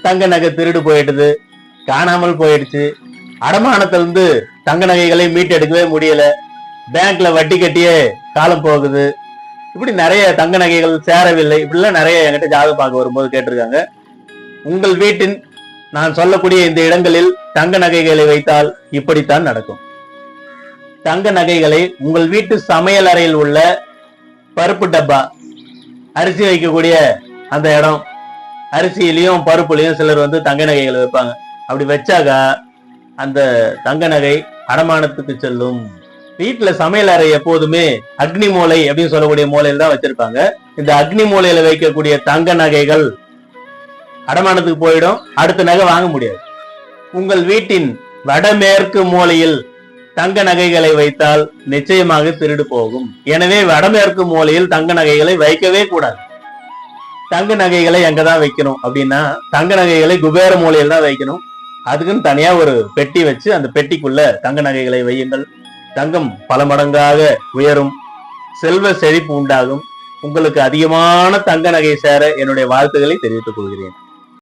தங்க நகை திருடு போயிடுது, காணாமல் போயிடுச்சு, அடமானத்திலிருந்து தங்க நகைகளை மீட்டெடுக்கவே முடியல, பேங்க்ல வட்டி கட்டியே காலம் போகுது, இப்படி நிறைய தங்க நகைகள் சேரவில்லை, இப்படிலாம் நிறைய என்கிட்ட ஜாதகம் பார்க்க வரும்போது கேட்டிருக்காங்க. உங்கள் வீட்டின் நான் சொல்லக்கூடிய இந்த இடங்களில் தங்க நகைகளை வைத்தால் இப்படித்தான் நடக்கும். தங்க நகைகளை உங்கள் வீட்டு சமையல் அறையில் உள்ள பருப்பு டப்பா, அரிசி வைக்கக்கூடிய அந்த இடம், அரிசியிலையும் பருப்புலையும் சிலர் தங்க நகைகளை வைப்பாங்க. அப்படி வச்சாக்கா அந்த தங்க நகை அடமானத்துக்கு செல்லும். வீட்டுல சமையல் அறை எப்போதுமே அக்னி மூலை அப்படின்னு சொல்லக்கூடிய மூலையில தான் வச்சிருப்பாங்க. இந்த அக்னி மூலையில வைக்கக்கூடிய தங்க நகைகள் அடமானத்துக்கு போயிடும், அடுத்த நகை வாங்க முடியாது. உங்கள் வீட்டின் வடமேற்கு மூலையில் தங்க நகைகளை வைத்தால் நிச்சயமாக திருடு போகும். எனவே வடமேற்கு மூலையில் தங்க நகைகளை வைக்கவே கூடாது. தங்க நகைகளை எங்கதான் வைக்கணும் அப்படின்னா, தங்க நகைகளை குபேர மூலையில் தான் வைக்கணும். அதுக்குன்னு தனியா ஒரு பெட்டி வச்சு அந்த பெட்டிக்குள்ள தங்க நகைகளை வையுங்கள். தங்கம் பல மடங்காக உயரும், செல்வ செழிப்பு உண்டாகும். உங்களுக்கு அதிகமான தங்க நகை சேர என்னுடைய வாழ்த்துக்களை தெரிவித்துக் கொள்கிறேன்.